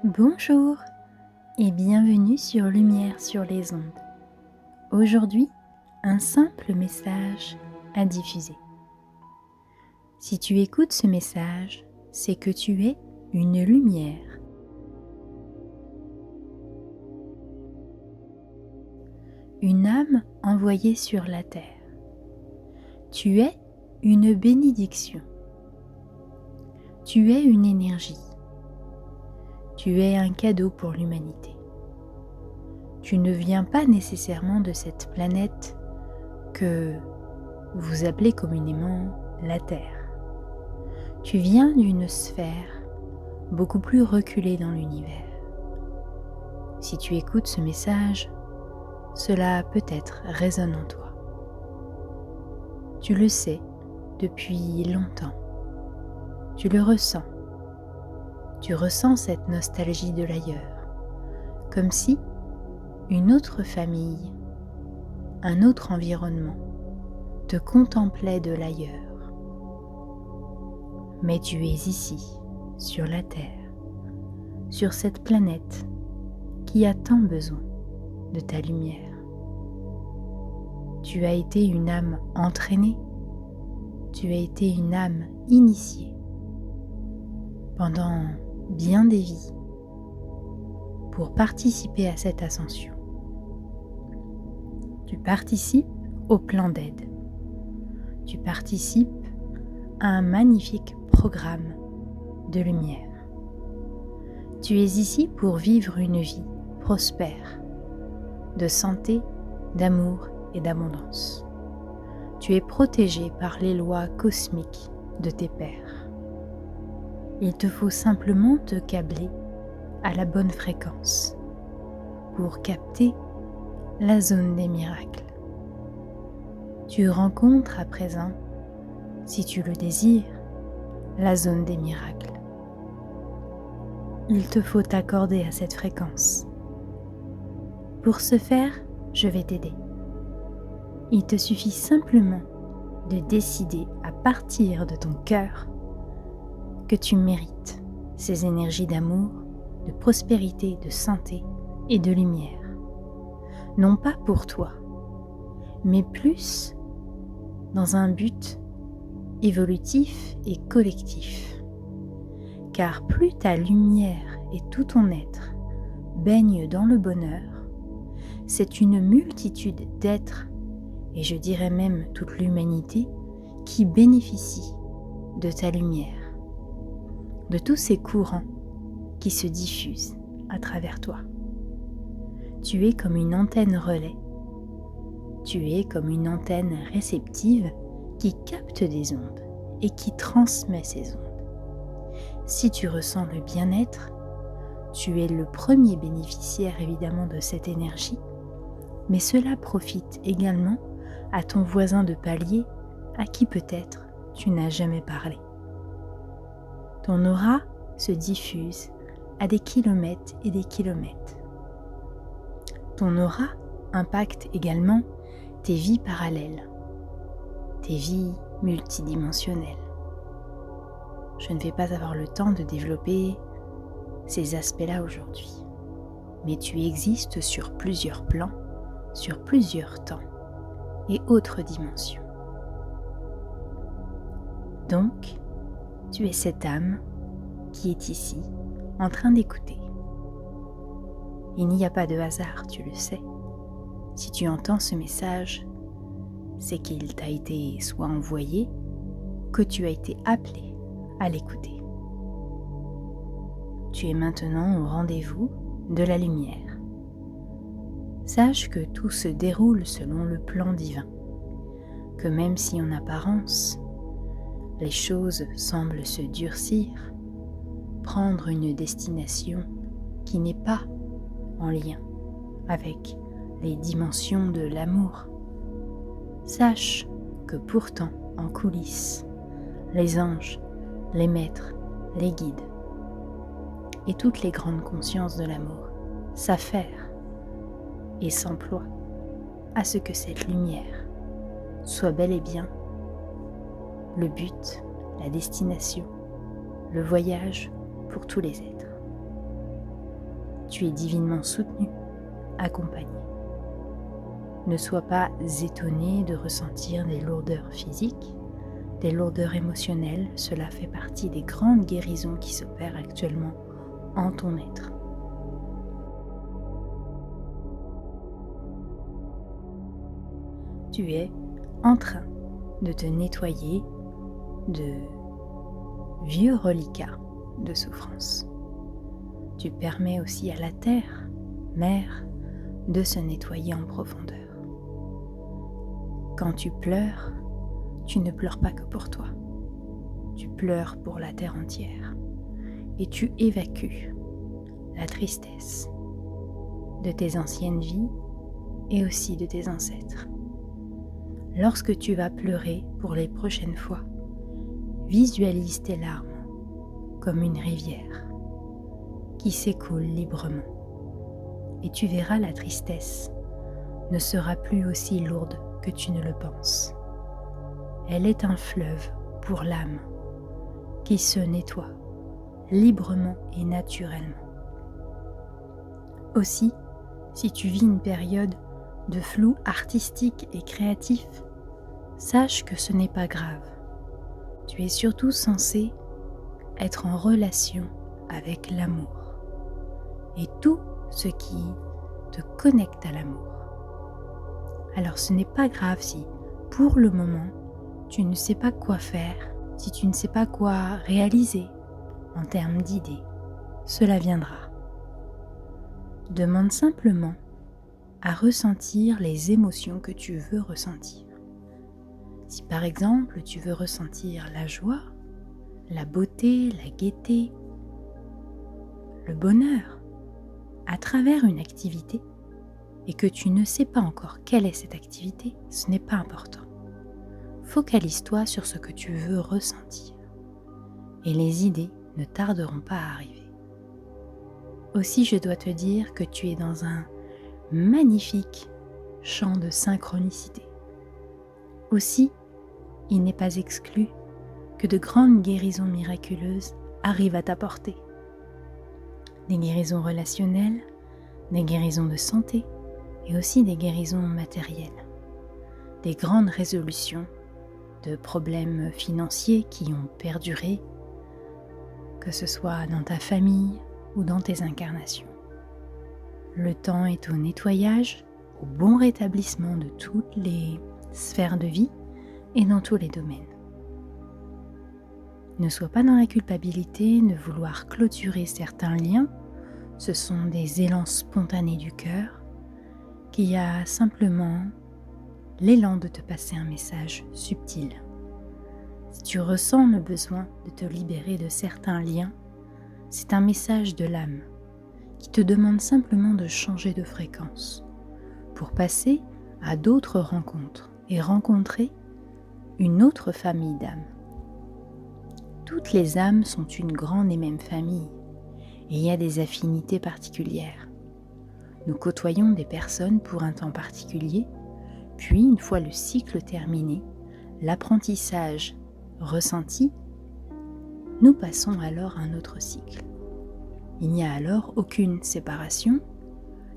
Bonjour et bienvenue sur Lumière sur les ondes. Aujourd'hui, un simple message à diffuser. Si tu écoutes ce message, c'est que tu es une lumière. Une âme envoyée sur la terre. Tu es une bénédiction. Tu es une énergie. Tu es un cadeau pour l'humanité. Tu ne viens pas nécessairement de cette planète que vous appelez communément la Terre. Tu viens d'une sphère beaucoup plus reculée dans l'univers. Si tu écoutes ce message, cela peut-être résonne en toi. Tu le sais depuis longtemps. Tu le ressens. Tu ressens cette nostalgie de l'ailleurs, comme si une autre famille, un autre environnement te contemplait de l'ailleurs. Mais tu es ici, sur la Terre, sur cette planète qui a tant besoin de ta lumière. Tu as été une âme entraînée, tu as été une âme initiée pendant bien des vies pour participer à cette ascension. Tu participes au plan d'aide. Tu participes à un magnifique programme de lumière. Tu es ici pour vivre une vie prospère, de santé, d'amour et d'abondance. Tu es protégé par les lois cosmiques de tes pairs. Il te faut simplement te câbler à la bonne fréquence pour capter la zone des miracles. Tu rencontres à présent, si tu le désires, la zone des miracles. Il te faut t'accorder à cette fréquence. Pour ce faire, je vais t'aider. Il te suffit simplement de décider à partir de ton cœur que tu mérites ces énergies d'amour, de prospérité, de santé et de lumière. Non pas pour toi, mais plus dans un but évolutif et collectif. Car plus ta lumière et tout ton être baignent dans le bonheur, c'est une multitude d'êtres, et je dirais même toute l'humanité, qui bénéficie de ta lumière, de tous ces courants qui se diffusent à travers toi. Tu es comme une antenne relais. Tu es comme une antenne réceptive qui capte des ondes et qui transmet ces ondes. Si tu ressens le bien-être, tu es le premier bénéficiaire évidemment de cette énergie, mais cela profite également à ton voisin de palier à qui peut-être tu n'as jamais parlé. Ton aura se diffuse à des kilomètres et des kilomètres. Ton aura impacte également tes vies parallèles, tes vies multidimensionnelles. Je ne vais pas avoir le temps de développer ces aspects-là aujourd'hui, mais tu existes sur plusieurs plans, sur plusieurs temps et autres dimensions. Donc, tu es cette âme qui est ici, en train d'écouter. Il n'y a pas de hasard, tu le sais. Si tu entends ce message, c'est qu'il t'a été soit envoyé, que tu as été appelé à l'écouter. Tu es maintenant au rendez-vous de la lumière. Sache que tout se déroule selon le plan divin, que même si en apparence, les choses semblent se durcir, prendre une destination qui n'est pas en lien avec les dimensions de l'amour, sache que pourtant en coulisses, les anges, les maîtres, les guides et toutes les grandes consciences de l'amour s'affairent et s'emploient à ce que cette lumière soit bel et bien le but, la destination, le voyage pour tous les êtres. tu es divinement soutenu, accompagné. Ne sois pas étonné de ressentir des lourdeurs physiques, des lourdeurs émotionnelles. Cela fait partie des grandes guérisons qui s'opèrent actuellement en ton être. Tu es en train de te nettoyer de vieux reliquats de souffrance. Tu permets aussi à la terre, mère, de se nettoyer en profondeur. Quand tu pleures, tu ne pleures pas que pour toi. Tu pleures pour la terre entière et tu évacues la tristesse de tes anciennes vies et aussi de tes ancêtres. Lorsque tu vas pleurer pour les prochaines fois, visualise tes larmes comme une rivière qui s'écoule librement. Et tu verras, la tristesse ne sera plus aussi lourde que tu ne le penses. Elle est un fleuve pour l'âme qui se nettoie librement et naturellement. Aussi, si tu vis une période de flou artistique et créatif, sache que ce n'est pas grave. Tu es surtout censé être en relation avec l'amour et tout ce qui te connecte à l'amour. Alors ce n'est pas grave si, pour le moment, tu ne sais pas quoi faire, si tu ne sais pas quoi réaliser en termes d'idées. Cela viendra. Demande simplement à ressentir les émotions que tu veux ressentir. Si par exemple tu veux ressentir la joie, la beauté, la gaieté, le bonheur à travers une activité et que tu ne sais pas encore quelle est cette activité, ce n'est pas important. Focalise-toi sur ce que tu veux ressentir et les idées ne tarderont pas à arriver. Aussi, je dois te dire que tu es dans un magnifique champ de synchronicité. Aussi, il n'est pas exclu que de grandes guérisons miraculeuses arrivent à ta portée. Des guérisons relationnelles, des guérisons de santé et aussi des guérisons matérielles. Des grandes résolutions de problèmes financiers qui ont perduré, que ce soit dans ta famille ou dans tes incarnations. Le temps est au nettoyage, au bon rétablissement de toutes les sphères de vie et dans tous les domaines. Ne sois pas dans la culpabilité de vouloir clôturer certains liens. Ce sont des élans spontanés du cœur qui a simplement l'élan de te passer un message subtil. Si tu ressens le besoin de te libérer de certains liens, c'est un message de l'âme qui te demande simplement de changer de fréquence pour passer à d'autres rencontres et rencontrer une autre famille d'âmes. Toutes les âmes sont une grande et même famille et il y a des affinités particulières. Nous côtoyons des personnes pour un temps particulier, puis une fois le cycle terminé, l'apprentissage ressenti, nous passons alors à un autre cycle. Il n'y a alors aucune séparation,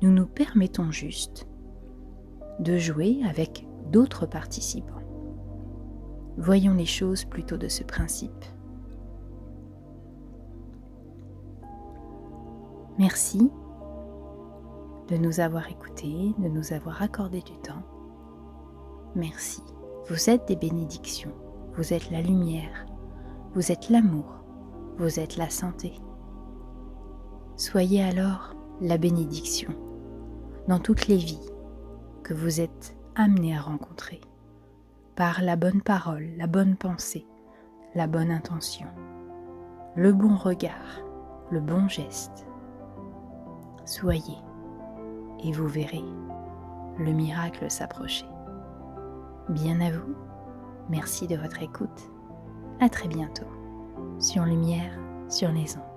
nous nous permettons juste de jouer avec d'autres participants. Voyons les choses plutôt de ce principe. Merci de nous avoir écoutés, de nous avoir accordé du temps. Merci. Vous êtes des bénédictions, vous êtes la lumière, vous êtes l'amour, vous êtes la santé. Soyez alors la bénédiction dans toutes les vies que vous êtes amenés à rencontrer par la bonne parole, la bonne pensée, la bonne intention, le bon regard, le bon geste. Soyez et vous verrez le miracle s'approcher. Bien à vous, merci de votre écoute. À très bientôt sur Lumière sur les ondes.